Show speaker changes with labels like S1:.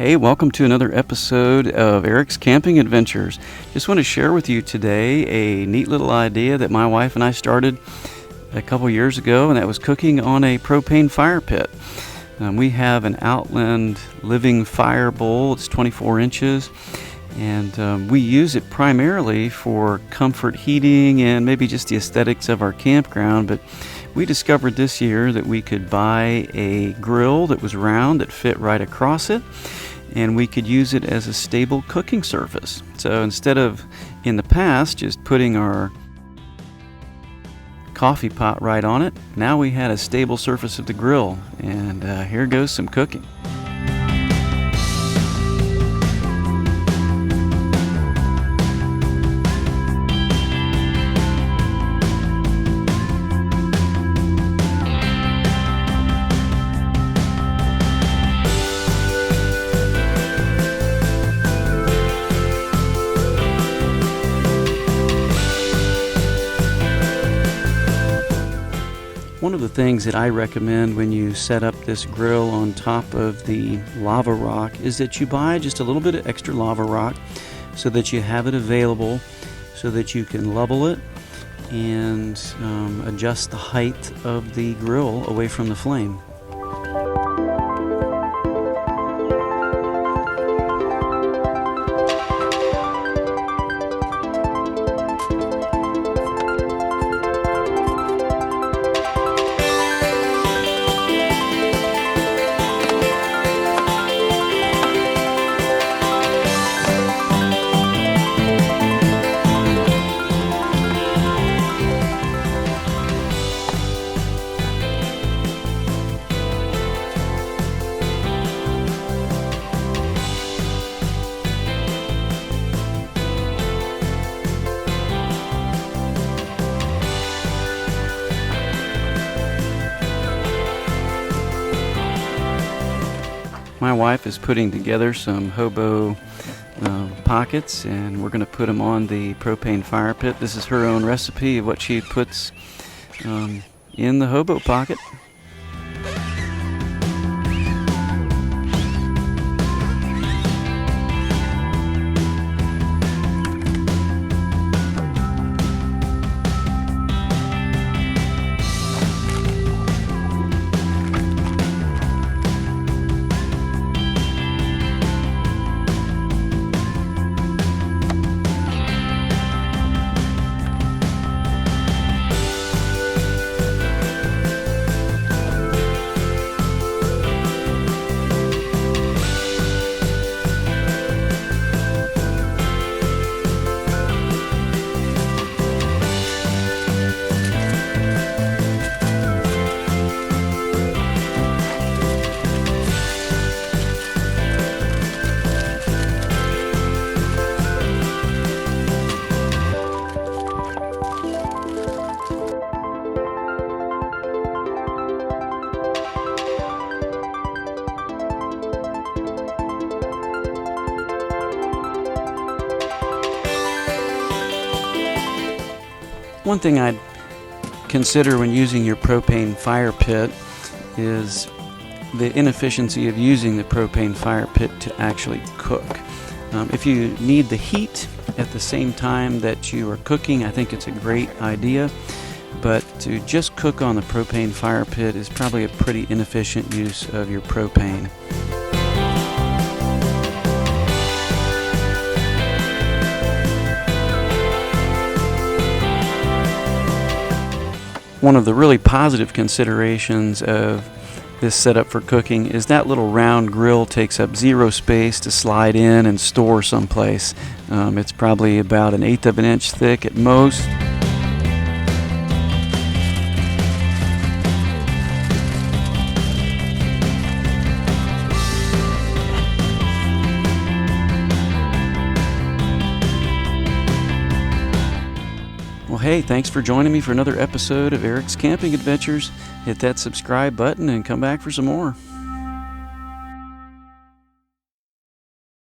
S1: Hey, welcome to another episode of Eric's Camping Adventures. Just want to share with you today a neat little idea that my wife and I started a couple years ago, and that was cooking on a propane fire pit. We have an Outland Living Fire Bowl. It's 24 inches, and we use it primarily for comfort heating and maybe just the aesthetics of our campground, but we discovered this year that we could buy a grill that was round that fit right across it, and we could use it as a stable cooking surface. So instead of, in the past, just putting our coffee pot right on it, now we had a stable surface of the grill, and here goes some cooking. One of the things that I recommend when you set up this grill on top of the lava rock is that you buy just a little bit of extra lava rock so that you have it available, so that you can level it and adjust the height of the grill away from the flame. My wife is putting together some hobo pockets, and we're going to put them on the propane fire pit. This is her own recipe of what she puts in the hobo pocket. One thing I'd consider when using your propane fire pit is the inefficiency of using the propane fire pit to actually cook. If you need the heat at the same time that you are cooking, I think it's a great idea, but to just cook on the propane fire pit is probably a pretty inefficient use of your propane. One of the really positive considerations of this setup for cooking is that little round grill takes up zero space to slide in and store someplace. It's probably about 1/8 of an inch thick at most. Well, hey, thanks for joining me for another episode of Eric's Camping Adventures. Hit that subscribe button and come back for some more.